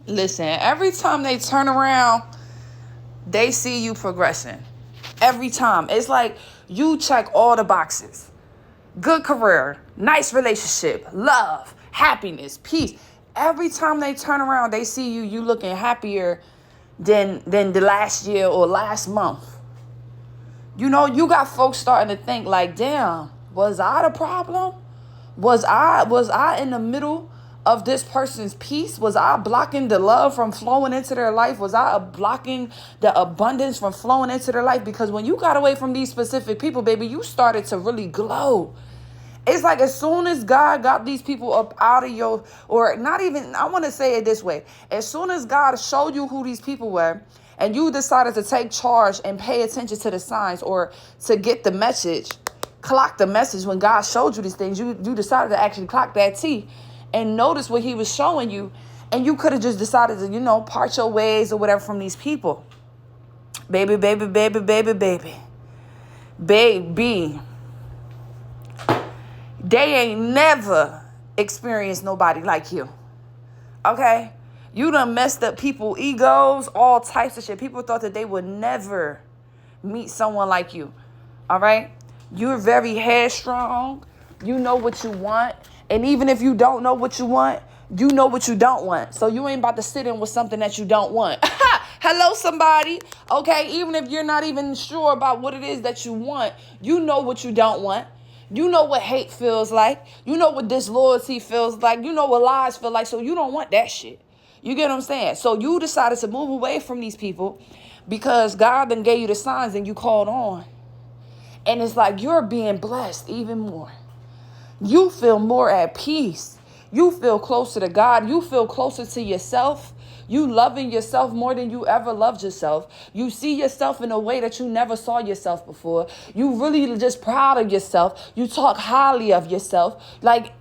Listen, every time they turn around, they see you progressing. Every time. It's like you check all the boxes. Good career, nice relationship, love, happiness, peace. Every time they turn around, they see you looking happier than the last year or last month. You know, you got folks starting to think like, damn, was I the problem? Was I in the middle of this person's peace? Was I blocking the love from flowing into their life? Was I blocking the abundance from flowing into their life? Because when you got away from these specific people, baby, you started to really glow. It's like as soon as God got these people up out of your, or not even, I want to say it this way. As soon as God showed you who these people were, and you decided to take charge and pay attention to the signs or to get the message, clock the message when God showed you these things, you decided to actually clock that T and notice what he was showing you. And you could have just decided to, part your ways or whatever from these people. Baby, baby, baby, baby, baby. Baby. They ain't never experienced nobody like you. Okay? You done messed up people's egos, all types of shit. People thought that they would never meet someone like you. All right? You're very headstrong. You know what you want. And even if you don't know what you want, you know what you don't want. So you ain't about to sit in with something that you don't want. Hello, somebody. Okay? Even if you're not even sure about what it is that you want, you know what you don't want. You know what hate feels like. You know what disloyalty feels like. You know what lies feel like. So you don't want that shit. You get what I'm saying? So you decided to move away from these people because God then gave you the signs and you called on. And it's like you're being blessed even more. You feel more at peace. You feel closer to God. You feel closer to yourself. You loving yourself more than you ever loved yourself. You see yourself in a way that you never saw yourself before. You really just proud of yourself. You talk highly of yourself. Like,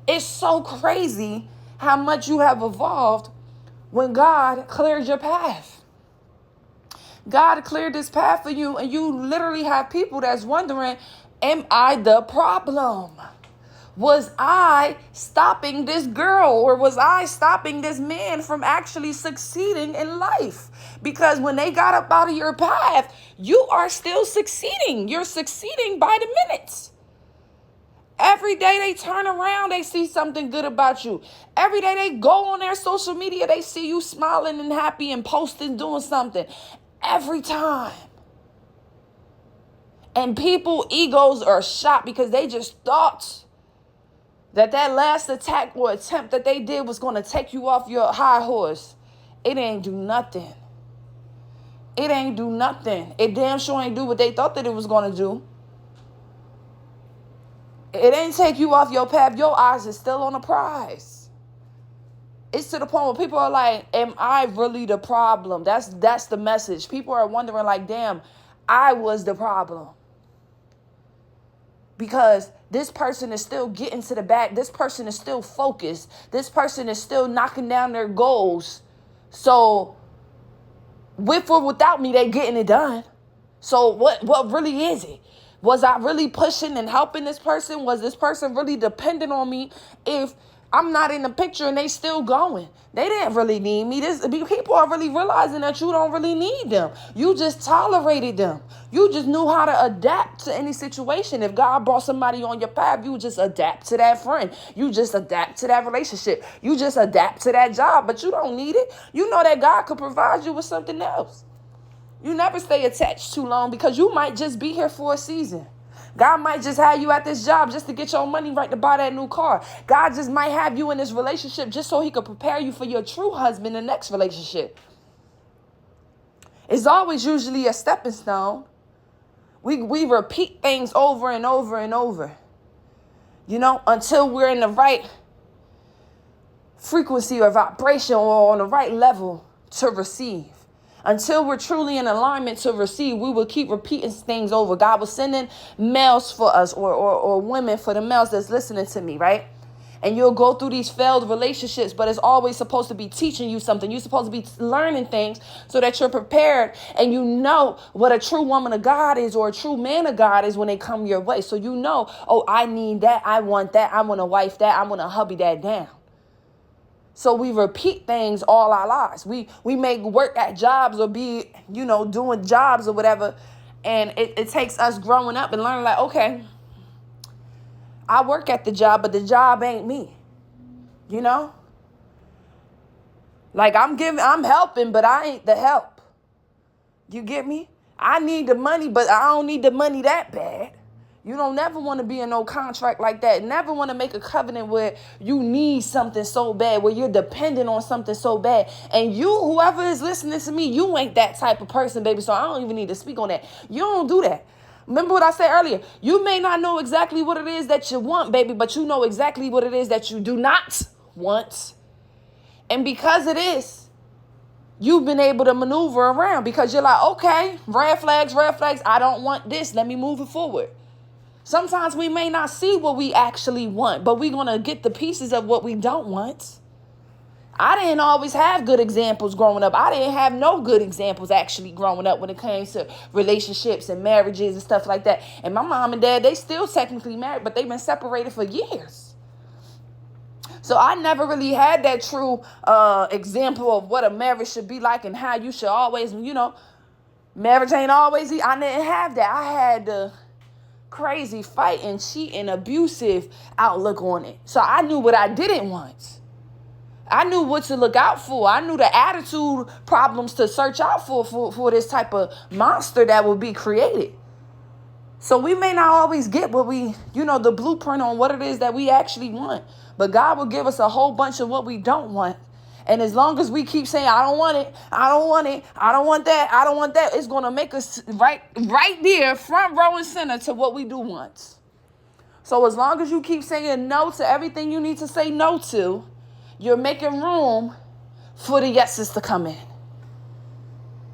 it's so crazy how much you have evolved when God cleared your path. God cleared this path for you, and you literally have people that's wondering, am I the problem? Was I stopping this girl or was I stopping this man from actually succeeding in life? Because when they got up out of your path, you are still succeeding. You're succeeding by the minutes. Every day they turn around, they see something good about you. Every day they go on their social media, they see you smiling and happy and posting, doing something. Every time. And people egos are shot because they just thought that last attack or attempt that they did was going to take you off your high horse. It ain't do nothing. It ain't do nothing. It damn sure ain't do what they thought that it was going to do. It ain't take you off your path. Your eyes are still on the prize. It's to the point where people are like, am I really the problem? That's the message. People are wondering like, damn, I was the problem. Because this person is still getting to the back. This person is still focused. This person is still knocking down their goals. So with or without me, they getting it done. So what really is it? Was I really pushing and helping this person? Was this person really dependent on me if I'm not in the picture and they still going? They didn't really need me. People are really realizing that you don't really need them. You just tolerated them. You just knew how to adapt to any situation. If God brought somebody on your path, you just adapt to that friend. You just adapt to that relationship. You just adapt to that job, but you don't need it. You know that God could provide you with something else. You never stay attached too long because you might just be here for a season. God might just have you at this job just to get your money right to buy that new car. God just might have you in this relationship just so he could prepare you for your true husband in the next relationship. It's always usually a stepping stone. We repeat things over and over and over, until we're in the right frequency or vibration or on the right level to receive. Until we're truly in alignment to receive, we will keep repeating things over. God was sending males for us or women for the males that's listening to me, right? And you'll go through these failed relationships, but it's always supposed to be teaching you something. You're supposed to be learning things so that you're prepared and you know what a true woman of God is or a true man of God is when they come your way. So you know, oh, I need that. I want that. I want to wife that. I want to hubby that down. So we repeat things all our lives. We make work at jobs or be, doing jobs or whatever. And it takes us growing up and learning like, okay, I work at the job, but the job ain't me. Like I'm helping, but I ain't the help. You get me? I need the money, but I don't need the money that bad. You don't never want to be in no contract like that. Never want to make a covenant where you need something so bad, where you're dependent on something so bad. And you, whoever is listening to me, you ain't that type of person, baby. So I don't even need to speak on that. You don't do that. Remember what I said earlier? You may not know exactly what it is that you want, baby, but you know exactly what it is that you do not want. And because it is, you've been able to maneuver around because you're like, okay, red flags, I don't want this. Let me move it forward. Sometimes we may not see what we actually want, but we're going to get the pieces of what we don't want. I didn't always have good examples growing up. I didn't have no good examples actually growing up when it came to relationships and marriages and stuff like that. And my mom and dad, they still technically married, but they've been separated for years. So I never really had that true example of what a marriage should be like and how you should always, marriage ain't always easy. I didn't have that. I had the crazy fighting, cheating, abusive outlook on it. So I knew what I didn't want. I knew what to look out for. I knew the attitude problems to search out for this type of monster that will be created. So we may not always get what we, the blueprint on what it is that we actually want. But God will give us a whole bunch of what we don't want. And as long as we keep saying, I don't want it, I don't want it, I don't want that, I don't want that, it's going to make us right there, front row and center to what we do want. So as long as you keep saying no to everything you need to say no to, you're making room for the yeses to come in.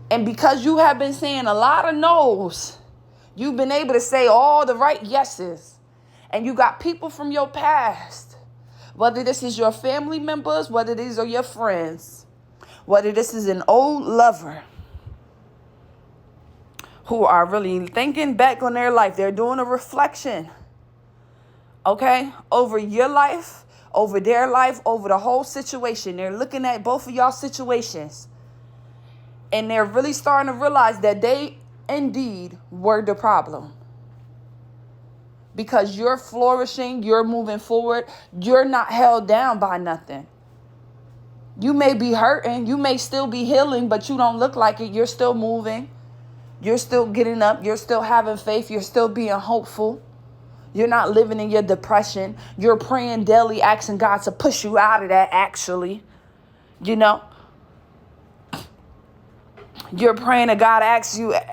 And because you have been saying a lot of no's, you've been able to say all the right yeses. And you got people from your past, whether this is your family members, whether these are your friends, whether this is an old lover, who are really thinking back on their life. They're doing a reflection, okay, over your life, over their life, over the whole situation. They're looking at both of y'all situations. And they're really starting to realize that they indeed were the problem. Because you're flourishing, you're moving forward, you're not held down by nothing. You may be hurting, you may still be healing, but you don't look like it. You're still moving. You're still getting up. You're still having faith. You're still being hopeful. You're not living in your depression. You're praying daily, asking God to push you out of that, actually. You're praying to God,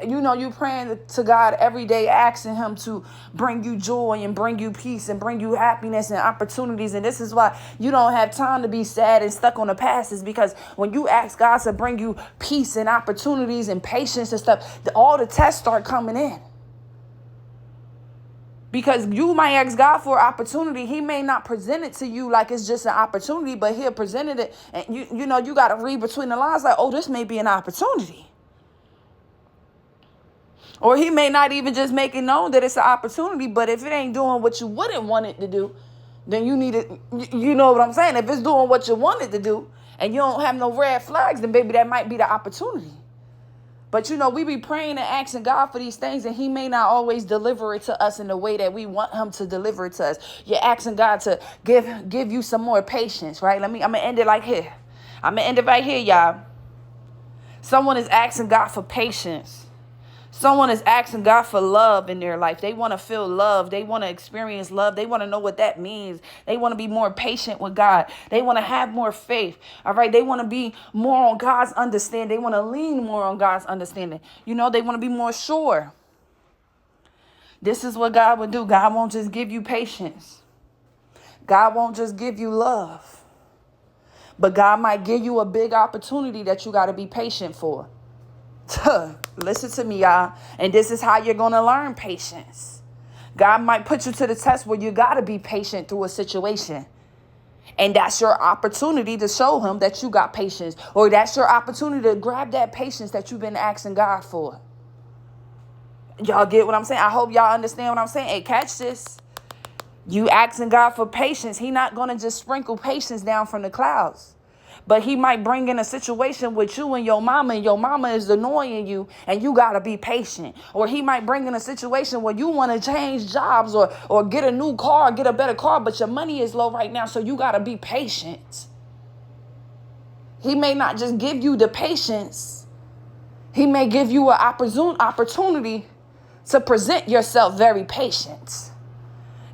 you're praying to God every day, asking him to bring you joy and bring you peace and bring you happiness and opportunities. And this is why you don't have time to be sad and stuck on the past, is because when you ask God to bring you peace and opportunities and patience and stuff, all the tests start coming in. Because you might ask God for opportunity. He may not present it to you like it's just an opportunity, but he'll present it. And you got to read between the lines like, oh, this may be an opportunity. Or he may not even just make it known that it's an opportunity. But if it ain't doing what you wouldn't want it to do, then you need it. You know what I'm saying? If it's doing what you want it to do and you don't have no red flags, then baby, that might be the opportunity. But, we be praying and asking God for these things, and he may not always deliver it to us in the way that we want him to deliver it to us. You're asking God to give you some more patience, right? I'm going to end it like here. I'm going to end it right here, y'all. Someone is asking God for patience. Someone is asking God for love in their life. They want to feel love. They want to experience love. They want to know what that means. They want to be more patient with God. They want to have more faith. All right. They want to be more on God's understanding. They want to lean more on God's understanding. They want to be more sure. This is what God would do. God won't just give you patience. God won't just give you love. But God might give you a big opportunity that you got to be patient for. Listen to me, y'all. And this is how you're going to learn patience. God might put you to the test where you got to be patient through a situation. And that's your opportunity to show him that you got patience. Or that's your opportunity to grab that patience that you've been asking God for. Y'all get what I'm saying? I hope y'all understand what I'm saying. Hey, catch this. You asking God for patience. He not going to just sprinkle patience down from the clouds. But he might bring in a situation with you and your mama is annoying you, and you got to be patient. Or he might bring in a situation where you want to change jobs or get a new car, get a better car, but your money is low right now, so you got to be patient. He may not just give you the patience. He may give you an opportunity to present yourself very patient.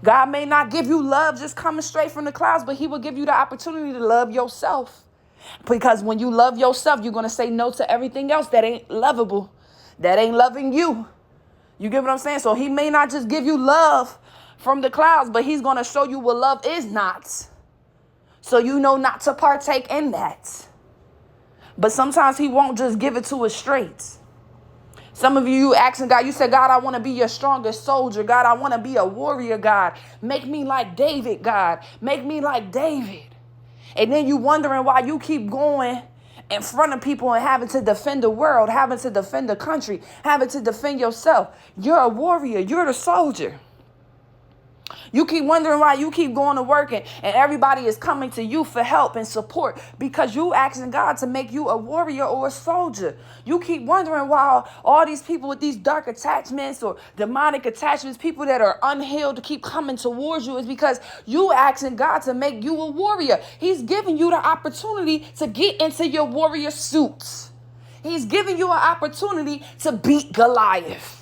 God may not give you love just coming straight from the clouds, but he will give you the opportunity to love yourself. Because when you love yourself, you're going to say no to everything else that ain't lovable, that ain't loving you. You get what I'm saying? So he may not just give you love from the clouds, but he's going to show you what love is not. So you know not to partake in that. But sometimes he won't just give it to us straight. Some of you asking God, you said, God, I want to be your strongest soldier. God, I want to be a warrior, God. Make me like David, God. Make me like David. And then you wondering why you keep going in front of people and having to defend the world, having to defend the country, having to defend yourself. You're a warrior. You're the soldier. You keep wondering why you keep going to work and everybody is coming to you for help and support because you asking God to make you a warrior or a soldier. You keep wondering why all these people with these dark attachments or demonic attachments, people that are unhealed to keep coming towards you is because you asking God to make you a warrior. He's giving you the opportunity to get into your warrior suits. He's giving you an opportunity to beat Goliath.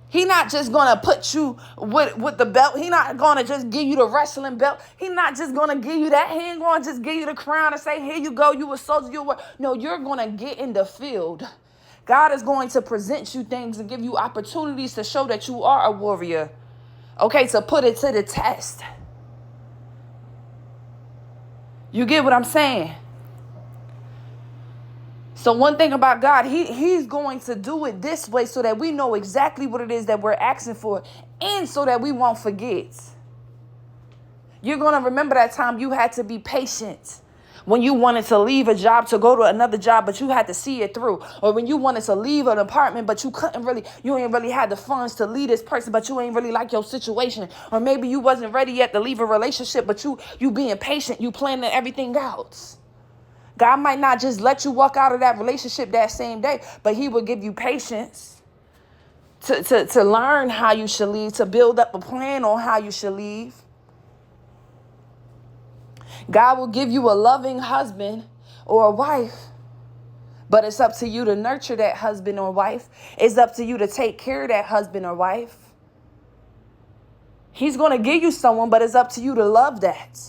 He's not just going to put you with the belt. He's not going to just give you the wrestling belt. He's not just going to give you that. He ain't going to just give you the crown and say, here you go, you a soldier. No, you're going to get in the field. God is going to present you things and give you opportunities to show that you are a warrior. Okay, to put it to the test. You get what I'm saying? So one thing about God, he's going to do it this way so that we know exactly what it is that we're asking for and so that we won't forget. You're going to remember that time you had to be patient when you wanted to leave a job to go to another job, but you had to see it through. Or when you wanted to leave an apartment, but you ain't really had the funds to leave this person, but you ain't really like your situation. Or maybe you wasn't ready yet to leave a relationship, but you being patient, you planning everything out. God might not just let you walk out of that relationship that same day, but he will give you patience to learn how you should leave, to build up a plan on how you should leave. God will give you a loving husband or a wife, but it's up to you to nurture that husband or wife. It's up to you to take care of that husband or wife. He's going to give you someone, but it's up to you to love that.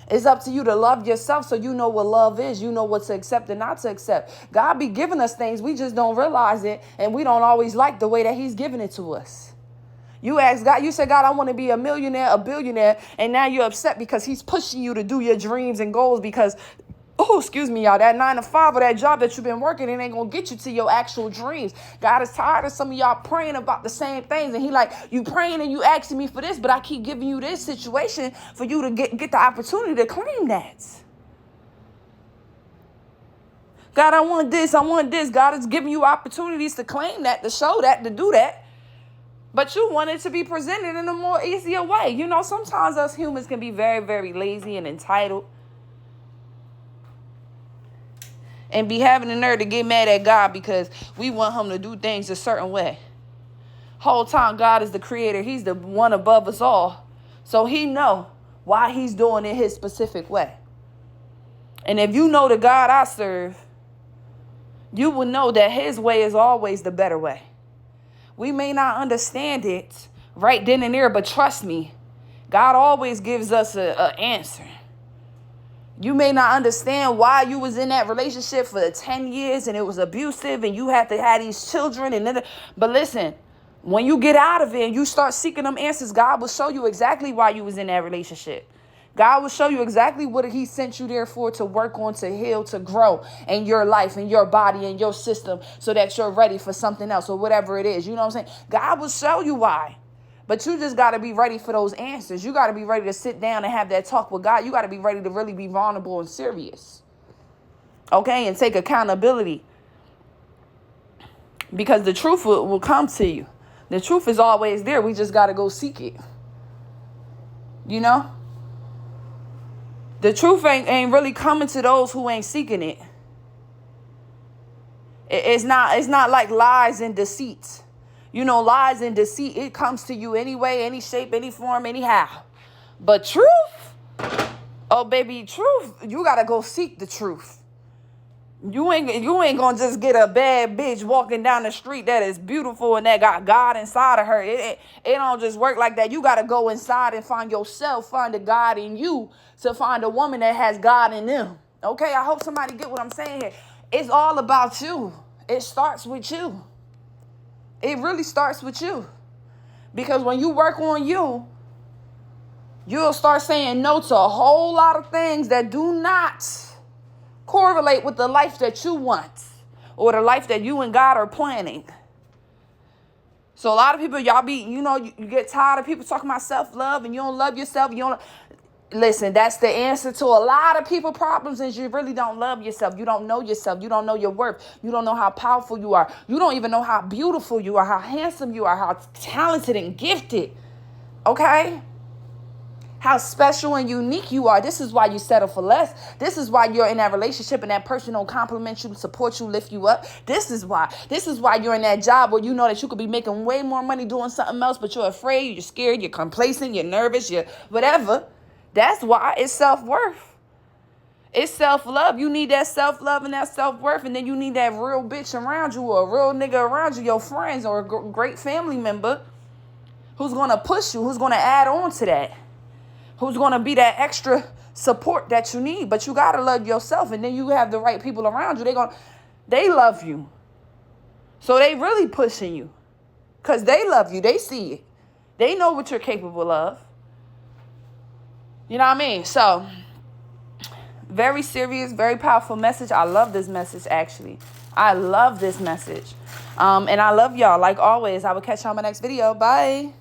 It's up to you to love yourself so you know what love is. You know what to accept and not to accept. God be giving us things. We just don't realize it. And we don't always like the way that he's giving it to us. You ask God, you say, God, I want to be a millionaire, a billionaire. And now you're upset because he's pushing you to do your dreams and goals because, y'all, that 9 to 5 or that job that you've been working, it ain't going to get you to your actual dreams. God is tired of some of y'all praying about the same things. And he like, you praying and you asking me for this, but I keep giving you this situation for you to get the opportunity to claim that. God, I want this. God is giving you opportunities to claim that, to show that, to do that. But you want it to be presented in a more easier way. You know, sometimes us humans can be very, very lazy and entitled. And be having the nerve to get mad at God because we want him to do things a certain way. Whole time God is the creator. He's the one above us all. So he know why he's doing it his specific way. And if you know the God I serve, you will know that his way is always the better way. We may not understand it right then and there, but trust me, God always gives us an answer. You may not understand why you was in that relationship for 10 years and it was abusive and you had to have these children. But listen, when you get out of it and you start seeking them answers, God will show you exactly why you was in that relationship. God will show you exactly what he sent you there for, to work on, to heal, to grow in your life, in your body, in your system, so that you're ready for something else or whatever it is. You know what I'm saying? God will show you why. But you just got to be ready for those answers. You got to be ready to sit down and have that talk with God. You got to be ready to really be vulnerable and serious. Okay? And take accountability. Because the truth will come to you. The truth is always there. We just got to go seek it. You know? The truth ain't really coming to those who ain't seeking it. It's not like lies and deceit. You know, lies and deceit, it comes to you anyway, any shape, any form, anyhow. But truth, oh baby, truth, you gotta go seek the truth. You ain't gonna just get a bad bitch walking down the street that is beautiful and that got God inside of her. It don't just work like that. You gotta go inside and find yourself, find the God in you to find a woman that has God in them. Okay, I hope somebody get what I'm saying here. It's all about you. It starts with you. It really starts with you. Because when you work on you, you'll start saying no to a whole lot of things that do not correlate with the life that you want or the life that you and God are planning. So a lot of people, y'all be, you get tired of people talking about self-love and you don't love yourself. Listen, that's the answer to a lot of people's problems is you really don't love yourself. You don't know yourself. You don't know your worth. You don't know how powerful you are. You don't even know how beautiful you are, how handsome you are, how talented and gifted. Okay? How special and unique you are. This is why you settle for less. This is why you're in that relationship and that person don't compliment you, support you, lift you up. This is why. This is why you're in that job where you know that you could be making way more money doing something else, but you're afraid, you're scared, you're complacent, you're nervous, you're whatever. That's why it's self-worth. It's self-love. You need that self-love and that self-worth, and then you need that real bitch around you or a real nigga around you, your friends or a great family member who's going to push you, who's going to add on to that. Who's going to be that extra support that you need. But you got to love yourself. And then you have the right people around you. They love you. So they really pushing you. Because they love you. They see it. They know what you're capable of. You know what I mean? So, very serious, very powerful message. I love this message, actually. I love this message. And I love y'all. Like always, I will catch y'all in my next video. Bye.